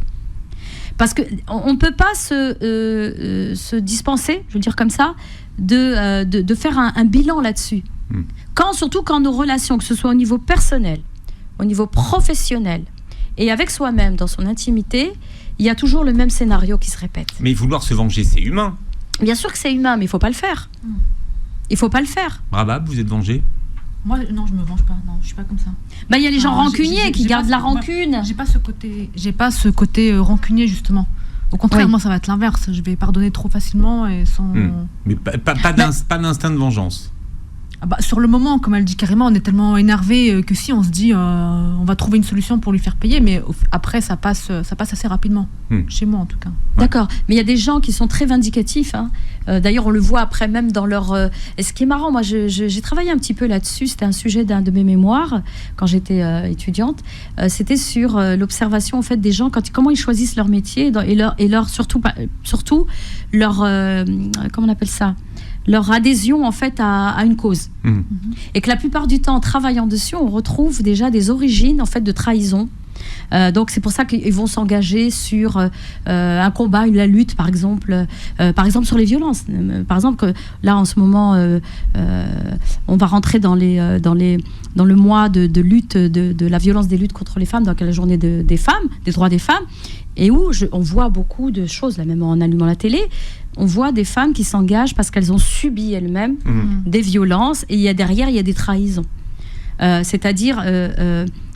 Parce qu'on ne peut pas se dispenser, je veux dire comme ça, de faire un bilan là-dessus. Surtout quand nos relations, que ce soit au niveau personnel, au niveau professionnel, et avec soi-même, dans son intimité, il y a toujours le même scénario qui se répète. Mais vouloir se venger, c'est humain. Bien sûr que c'est humain, mais il ne faut pas le faire. Il ne faut pas le faire. Rabab, vous êtes vengé? Moi, non, je ne me venge pas. Non, je ne suis pas comme ça. Il y a les gens rancuniers qui gardent la rancune. Moi, j'ai pas ce côté rancunier, justement. Au contraire, moi, ça va être l'inverse. Je vais pardonner trop facilement et sans... Mais pas d'instinct de vengeance. Sur le moment, comme elle dit carrément, on est tellement énervé que si on se dit on va trouver une solution pour lui faire payer, mais après ça passe assez rapidement, chez moi en tout cas. D'accord, mais il y a des gens qui sont très vindicatifs. D'ailleurs, on le voit après même dans leur... Et ce qui est marrant, moi j'ai travaillé un petit peu là-dessus, c'était un sujet d'un de mes mémoires quand j'étais étudiante. C'était sur l'observation en fait des gens, comment ils choisissent leur métier et leur surtout leur comment on appelle ça, leur adhésion en fait à une cause. Et que la plupart du temps, en travaillant dessus, on retrouve déjà des origines en fait de trahison Donc c'est pour ça qu'ils vont s'engager sur un combat, la lutte, par exemple sur les violences. Par exemple, là en ce moment, on va rentrer dans le mois de lutte de la violence des luttes contre les femmes, donc la journée des femmes, des droits des femmes, et où on voit beaucoup de choses, là même en allumant la télé, on voit des femmes qui s'engagent parce qu'elles ont subi elles-mêmes des violences, et derrière il y a des trahisons. C'est-à-dire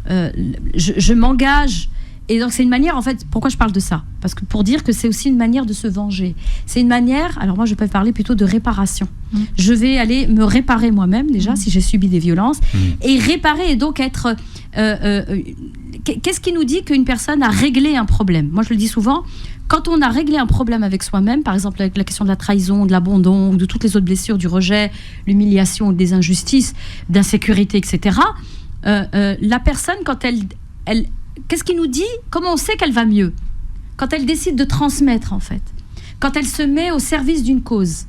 je m'engage, et donc c'est une manière, en fait, pourquoi je parle de ça, parce que pour dire que c'est aussi une manière de se venger, c'est une manière, alors moi je peux parler plutôt de réparation. Je vais aller me réparer moi-même déjà si j'ai subi des violences, et réparer, et donc être qu'est-ce qui nous dit qu'une personne a réglé un problème? Moi je le dis souvent, quand on a réglé un problème avec soi-même, par exemple avec la question de la trahison, de l'abandon, de toutes les autres blessures, du rejet, l'humiliation, des injustices, d'insécurité, etc., la personne, quand elle qu'est-ce qui nous dit? Comment on sait qu'elle va mieux? Quand elle décide de transmettre, en fait. Quand elle se met au service d'une cause.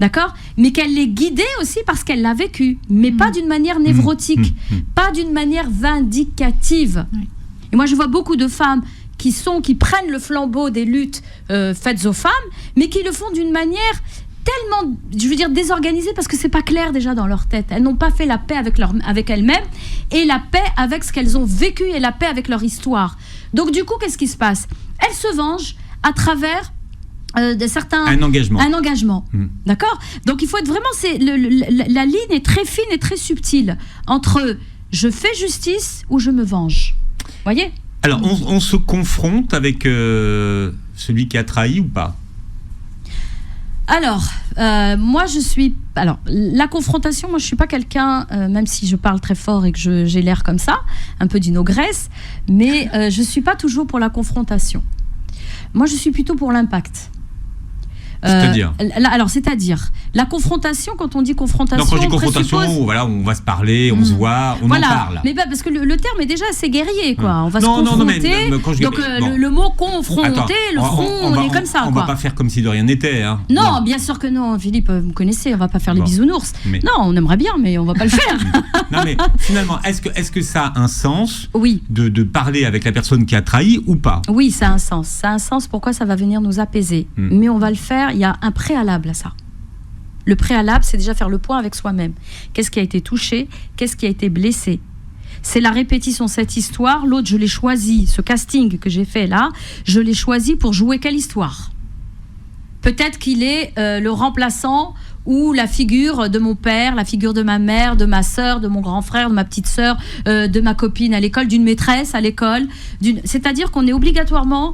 D'accord? Mais qu'elle l'ait guidée aussi parce qu'elle l'a vécu. Mais pas d'une manière névrotique. Pas d'une manière vindicative. Et moi, je vois beaucoup de femmes qui prennent le flambeau des luttes faites aux femmes, mais qui le font d'une manière tellement, je veux dire, désorganisée, parce que c'est pas clair déjà dans leur tête. Elles n'ont pas fait la paix avec elles-mêmes, et la paix avec ce qu'elles ont vécu, et la paix avec leur histoire. Donc du coup, qu'est-ce qui se passe? Elles se vengent à travers un engagement. D'accord? Donc il faut être vraiment, la ligne est très fine et très subtile entre je fais justice ou je me venge. Voyez? Alors on se confronte avec celui qui a trahi ou pas? Alors, moi la confrontation, moi je suis pas quelqu'un, même si je parle très fort et que j'ai l'air comme ça, un peu d'une ogresse, mais je suis pas toujours pour la confrontation. Moi je suis plutôt pour l'impact. C'est-à-dire c'est-à-dire, la confrontation, quand on dit confrontation... Non, quand je dis confrontation, voilà, on va se parler, on se voit, on en parle. Mais parce que le terme est déjà assez guerrier, quoi. On va se confronter, le mot confronter, on est comme ça, on va pas faire comme si de rien n'était. Hein. Non, bien sûr que non, Philippe, vous me connaissez, on va pas faire les bisounours. Non, on aimerait bien, mais on va pas le faire. Non, mais finalement, est-ce que ça a un sens oui. de parler avec la personne qui a trahi ou pas? Oui, ça a un sens. Ça a un sens, pourquoi ça va venir nous apaiser. Mais on va le faire, il y a un préalable à ça. Le préalable, c'est déjà faire le point avec soi-même. Qu'est-ce qui a été touché? Qu'est-ce qui a été blessé? C'est la répétition de cette histoire. L'autre, je l'ai choisi, ce casting que j'ai fait là, je l'ai choisi pour jouer quelle histoire? Peut-être qu'il est le remplaçant ou la figure de mon père, la figure de ma mère, de ma sœur, de mon grand frère, de ma petite sœur, de ma copine à l'école, d'une maîtresse à l'école. C'est-à-dire qu'on est obligatoirement,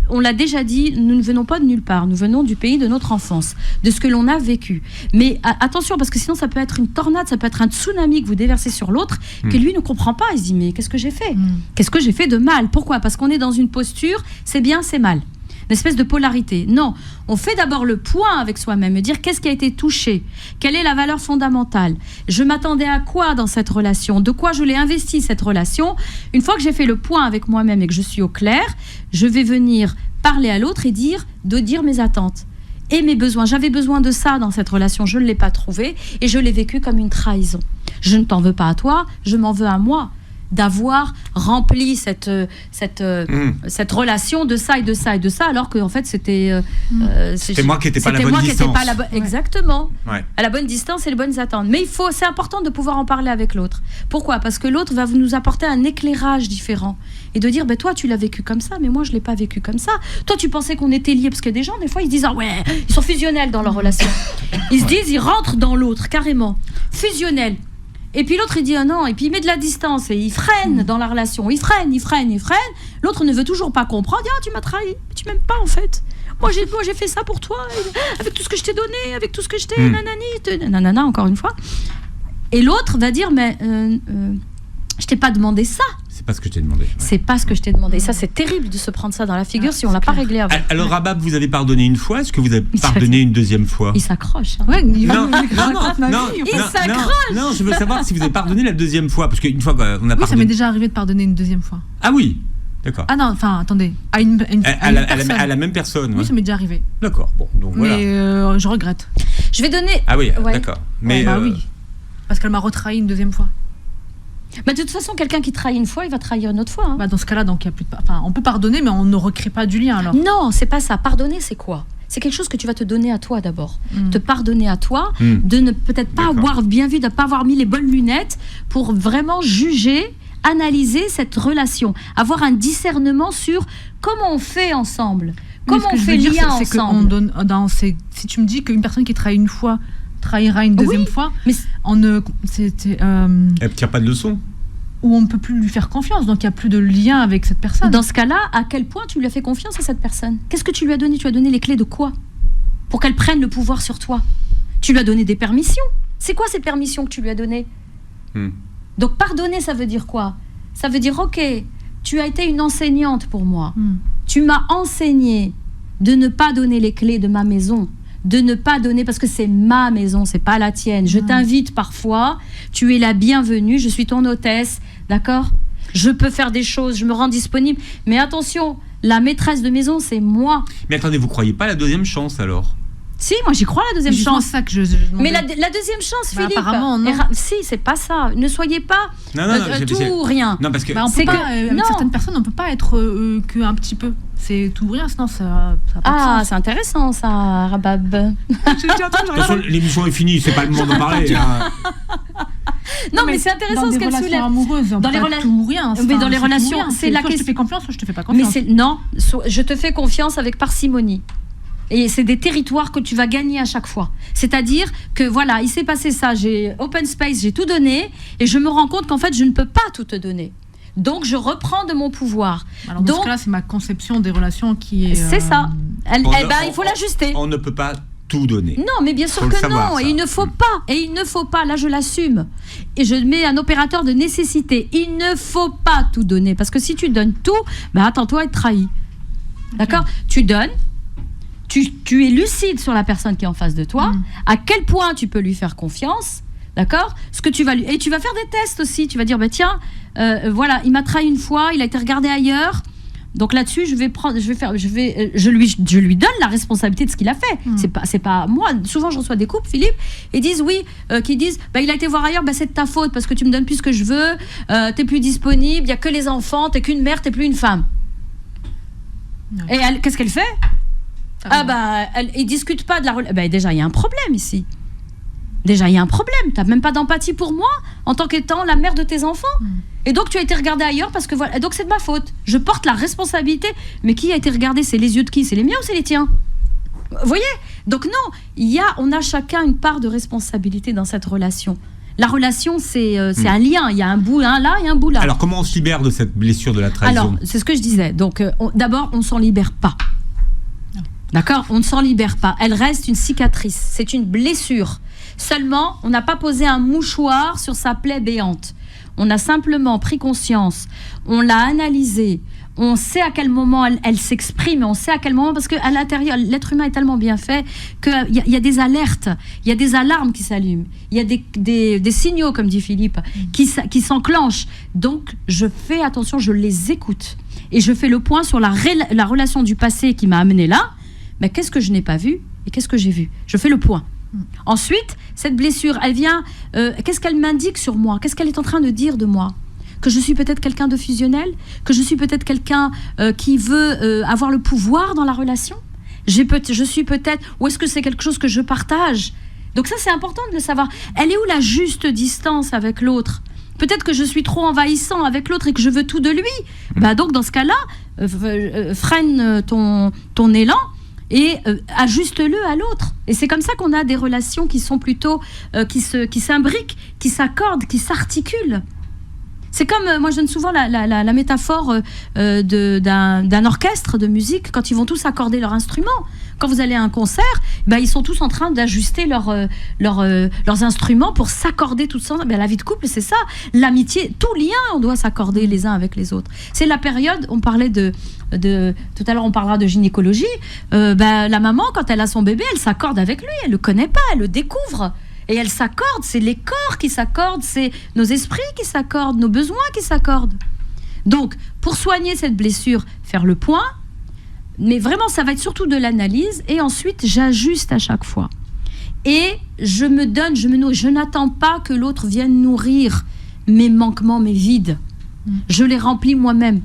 on l'a déjà dit, nous ne venons pas de nulle part, nous venons du pays de notre enfance, de ce que l'on a vécu. Mais attention, parce que sinon ça peut être une tornade, ça peut être un tsunami que vous déversez sur l'autre, que lui ne comprend pas. Il se dit, mais qu'est-ce que j'ai fait? Qu'est-ce que j'ai fait de mal? Pourquoi? Parce qu'on est dans une posture, c'est bien, c'est mal. Une espèce de polarité. Non, on fait d'abord le point avec soi-même, dire qu'est-ce qui a été touché, quelle est la valeur fondamentale, je m'attendais à quoi dans cette relation, de quoi je l'ai investi cette relation. Une fois que j'ai fait le point avec moi-même et que je suis au clair, je vais venir parler à l'autre et dire mes attentes et mes besoins. J'avais besoin de ça dans cette relation, je ne l'ai pas trouvé et je l'ai vécu comme une trahison. Je ne t'en veux pas à toi, je m'en veux à moi d'avoir rempli cette relation de ça et de ça et de ça, alors qu'en fait c'était moi qui n'étais pas à la bonne distance. Exactement. Ouais. À la bonne distance et les bonnes attentes. Mais c'est important de pouvoir en parler avec l'autre. Pourquoi? Parce que l'autre va nous apporter un éclairage différent et de dire toi tu l'as vécu comme ça, mais moi je l'ai pas vécu comme ça. Toi tu pensais qu'on était liés, parce que des gens des fois ils se disent ils sont fusionnels dans leur relation. Ils se disent, ils rentrent dans l'autre carrément, fusionnels. Et puis l'autre il dit non, et puis il met de la distance et il freine dans la relation, il freine. L'autre ne veut toujours pas comprendre. Tu m'as trahi, tu m'aimes pas en fait. Moi j'ai fait ça pour toi, avec tout ce que je t'ai donné, avec tout ce que je t'ai nanana encore une fois. Et l'autre va dire je t'ai pas demandé ça. C'est pas ce que je t'ai demandé. Ouais. C'est pas ce que je t'ai demandé. Ça, c'est terrible de se prendre ça dans la figure si on l'a pas réglé avant. Alors, Rabab, vous avez pardonné une fois. Est-ce que vous avez pardonné une deuxième fois? Il s'accroche. Hein. Ouais, il s'accroche. Non, je veux savoir si vous avez pardonné la deuxième fois. Parce qu'une fois qu'on a pardonné. Oui, ça m'est déjà arrivé de pardonner une deuxième fois. Ah oui, d'accord. Ah non, enfin, attendez. À la même personne. Oui, ça m'est déjà arrivé. D'accord, bon, donc voilà. Mais je regrette. Je vais donner. Ah oui, d'accord. Mais oui. Parce qu'elle m'a retrahi une deuxième fois. Bah, de toute façon, quelqu'un qui trahit une fois, il va trahir une autre fois. Hein. Bah, dans ce cas-là, donc, on peut pardonner, mais on ne recrée pas du lien alors. Non, c'est pas ça. Pardonner, c'est quoi ? C'est quelque chose que tu vas te donner à toi d'abord. Te pardonner à toi, de ne peut-être pas avoir bien vu, de ne pas avoir mis les bonnes lunettes pour vraiment juger, analyser cette relation. Avoir un discernement sur comment on fait ensemble. Comment on fait lien ensemble. Si tu me dis qu'une personne qui trahit une fois trahira une deuxième fois, mais elle ne tire pas de leçon. Ou on ne peut plus lui faire confiance, donc il n'y a plus de lien avec cette personne. Dans ce cas-là, à quel point tu lui as fait confiance à cette personne ? Qu'est-ce que tu lui as donné ? Tu lui as donné les clés de quoi ? Pour qu'elle prenne le pouvoir sur toi. Tu lui as donné des permissions. C'est quoi ces permissions que tu lui as données ? Donc pardonner, ça veut dire quoi ? Ça veut dire, ok, tu as été une enseignante pour moi. Tu m'as enseigné de ne pas donner les clés de ma maison. De ne pas donner, parce que c'est ma maison, c'est pas la tienne. Je t'invite parfois, tu es la bienvenue, je suis ton hôtesse, d'accord ? Je peux faire des choses, je me rends disponible. Mais attention, la maîtresse de maison, c'est moi. Mais attendez, vous croyez pas à la deuxième chance alors ? Si, moi j'y crois à la deuxième chance. Ça que je mais la deuxième chance, Philippe. Apparemment, non. Si, c'est pas ça. Ne soyez pas tout ou rien. Non, parce que avec certaines personnes, on ne peut pas être qu'un petit peu. C'est tout ou rien, sinon ça n'a pas de sens. C'est intéressant ça, Rabab. De toute façon, l'émission est finie, c'est pas le moment d'en parler. Non, mais c'est intéressant ce qu'elle soulève. Dans les relations tout ou rien. Mais dans les relations, c'est la question. Je te fais confiance ou je te fais pas confiance. Non, je te fais confiance avec parcimonie. Et c'est des territoires que tu vas gagner à chaque fois. C'est-à-dire que voilà, il s'est passé ça, j'ai open space, j'ai tout donné, et je me rends compte qu'en fait, je ne peux pas tout te donner. Donc, je reprends de mon pouvoir. Alors, dans ce cas-là, c'est ma conception des relations qui est... C'est ça. Il faut l'ajuster. On ne peut pas tout donner. Non, mais bien sûr que non. Et il ne faut pas. Et il ne faut pas. Là, je l'assume. Et je mets un opérateur de nécessité. Il ne faut pas tout donner. Parce que si tu donnes tout, attends-toi à être trahi. D'accord ? Tu donnes. Tu es lucide sur la personne qui est en face de toi, à quel point tu peux lui faire confiance, d'accord ? Et tu vas faire des tests aussi, tu vas dire, voilà, il m'a trahi une fois, il a été regardé ailleurs, donc là-dessus, je lui donne la responsabilité de ce qu'il a fait. C'est pas moi. Souvent, je reçois des couples, Philippe, et disent qui disent, il a été voir ailleurs, c'est de ta faute, parce que tu me donnes plus ce que je veux, t'es plus disponible, il y a que les enfants, t'es qu'une mère, t'es plus une femme. Ouais. Et elle, qu'est-ce qu'elle fait ? Ils discutent pas de la relation. Déjà, il y a un problème ici. Déjà, il y a un problème. T'as même pas d'empathie pour moi en tant qu'étant la mère de tes enfants. Et donc, tu as été regardée ailleurs parce que voilà. Donc, c'est de ma faute. Je porte la responsabilité. Mais qui a été regardé ? C'est les yeux de qui ? C'est les miens ou c'est les tiens ? Vous voyez ? Donc, non. On a chacun une part de responsabilité dans cette relation. La relation, c'est un lien. Il y a un bout là et un bout là. Alors, comment on se libère de cette blessure de la trahison ? Alors, c'est ce que je disais. Donc, d'abord, on s'en libère pas. D'accord ? On ne s'en libère pas. Elle reste une cicatrice. C'est une blessure. Seulement, on n'a pas posé un mouchoir sur sa plaie béante. On a simplement pris conscience. On l'a analysée. On sait à quel moment elle s'exprime. On sait à quel moment... Parce qu'à l'intérieur, l'être humain est tellement bien fait qu'il y a des alertes. Il y a des alarmes qui s'allument. Il y a des signaux, comme dit Philippe, qui s'enclenchent. Donc, je fais attention, je les écoute. Et je fais le point sur la relation du passé qui m'a amené là. Mais qu'est-ce que je n'ai pas vu et qu'est-ce que j'ai vu ? Je fais le point. Ensuite, cette blessure, elle vient... qu'est-ce qu'elle m'indique sur moi ? Qu'est-ce qu'elle est en train de dire de moi ? Que je suis peut-être quelqu'un de fusionnel ? Que je suis peut-être quelqu'un qui veut avoir le pouvoir dans la relation ? Je suis peut-être... Ou est-ce que c'est quelque chose que je partage ? Donc ça, c'est important de le savoir. Elle est où la juste distance avec l'autre ? Peut-être que je suis trop envahissant avec l'autre et que je veux tout de lui. Donc, dans ce cas-là, freine ton élan et ajuste-le à l'autre. Et c'est comme ça qu'on a des relations qui sont plutôt... qui s'imbriquent, qui s'accordent, qui s'articulent. C'est comme, moi je donne souvent la métaphore d'un orchestre de musique, quand ils vont tous accorder leur instrument. Quand vous allez à un concert, ils sont tous en train d'ajuster leurs instruments pour s'accorder tous ensemble. La vie de couple, c'est ça. L'amitié, tout lien, on doit s'accorder les uns avec les autres. C'est la période, on parlait tout à l'heure on parlera de gynécologie, la maman, quand elle a son bébé, elle s'accorde avec lui, elle le connaît pas, elle le découvre. Et elle s'accorde, c'est les corps qui s'accordent, c'est nos esprits qui s'accordent, nos besoins qui s'accordent. Donc, pour soigner cette blessure, faire le point, mais vraiment, ça va être surtout de l'analyse, et ensuite, j'ajuste à chaque fois. Et je me nourris. Je n'attends pas que l'autre vienne nourrir mes manquements, mes vides. Je les remplis moi-même.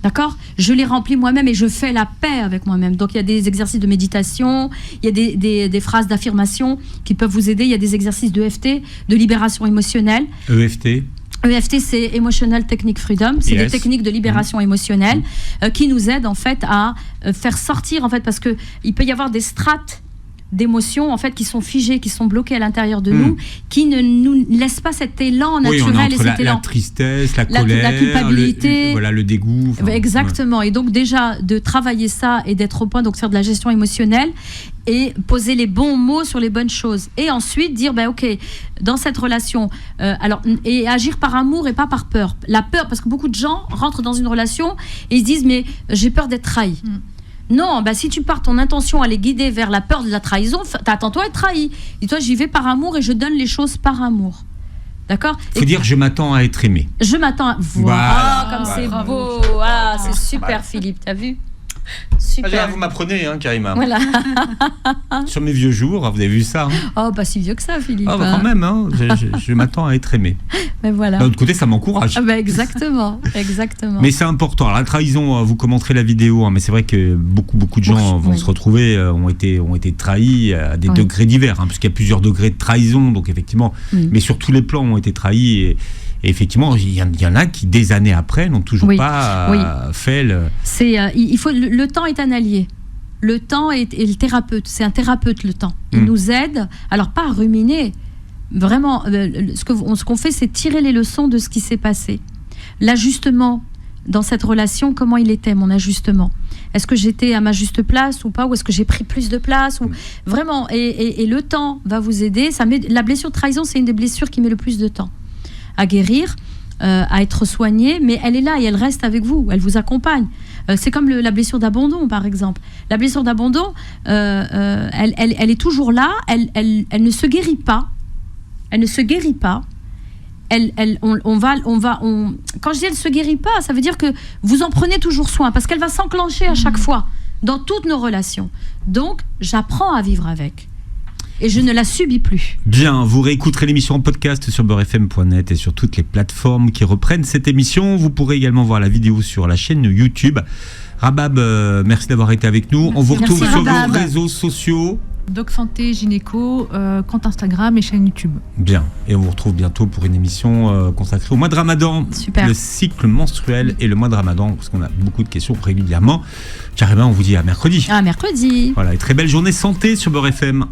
D'accord ? Je les remplis moi-même et je fais la paix avec moi-même. Donc, il y a des exercices de méditation, il y a des phrases d'affirmation qui peuvent vous aider. Il y a des exercices d'EFT, de libération émotionnelle. EFT, c'est Emotional Technique Freedom. C'est des techniques de libération émotionnelle qui nous aident, en fait, à faire sortir, en fait, parce qu'il peut y avoir des strates d'émotions en fait qui sont figées, qui sont bloquées à l'intérieur de nous, qui ne nous laissent pas cet élan naturel et cet élan. La tristesse, la colère, la culpabilité, le dégoût. Exactement. Et donc déjà de travailler ça et d'être au point, donc faire de la gestion émotionnelle et poser les bons mots sur les bonnes choses. Et ensuite dire ok, dans cette relation, et agir par amour et pas par peur. La peur, parce que beaucoup de gens rentrent dans une relation et ils se disent mais j'ai peur d'être trahi. Non, si tu pars ton intention à les guider vers la peur de la trahison, t'attends-toi à être trahi. Et toi, j'y vais par amour et je donne les choses par amour. D'accord ? Il faut dire je m'attends à être aimé. Je m'attends à... Voilà, comme c'est beau. Voilà, c'est super, Philippe, t'as vu ? Super. Vous m'apprenez, Karima. Voilà. Sur mes vieux jours, vous avez vu ça. Oh, pas si vieux que ça, Philippe. Quand même, je m'attends à être aimé. Mais voilà. D'un autre côté, ça m'encourage. Exactement. Mais c'est important. Alors, la trahison, vous commenterez la vidéo, mais c'est vrai que beaucoup de gens vont se retrouver, ont été trahis à des degrés divers, puisqu'il y a plusieurs degrés de trahison, donc effectivement, mais sur tous les plans ont été trahis. Et effectivement, il y en a qui, des années après, n'ont toujours pas fait le... Le temps est un allié. Le temps est le thérapeute. C'est un thérapeute, le temps. Il nous aide, alors pas à ruminer. Vraiment, ce qu'on fait, c'est tirer les leçons de ce qui s'est passé. L'ajustement dans cette relation, comment il était, mon ajustement ? Est-ce que j'étais à ma juste place ou pas ? Ou est-ce que j'ai pris plus de place ou... Vraiment, et le temps va vous aider. La blessure de trahison, c'est une des blessures qui met le plus de temps à guérir, à être soignée, mais elle est là et elle reste avec vous, elle vous accompagne. C'est comme la blessure d'abandon, par exemple. La blessure d'abandon, elle est toujours là, elle ne se guérit pas. Elle ne se guérit pas. Quand je dis elle ne se guérit pas, ça veut dire que vous en prenez toujours soin, parce qu'elle va s'enclencher à chaque fois, dans toutes nos relations. Donc, j'apprends à vivre avec. Et je ne la subis plus. Bien, vous réécouterez l'émission en podcast sur beurrefm.net et sur toutes les plateformes qui reprennent cette émission. Vous pourrez également voir la vidéo sur la chaîne YouTube. Rabab, merci d'avoir été avec nous. On vous retrouve sur vos réseaux sociaux. Doc Santé Gynéco, compte Instagram et chaîne YouTube. Bien, et on vous retrouve bientôt pour une émission consacrée au mois de Ramadan. Super. Le cycle menstruel et le mois de Ramadan, parce qu'on a beaucoup de questions régulièrement. Carrément, on vous dit à mercredi. À mercredi. Voilà, et très belle journée santé sur Beurre FM.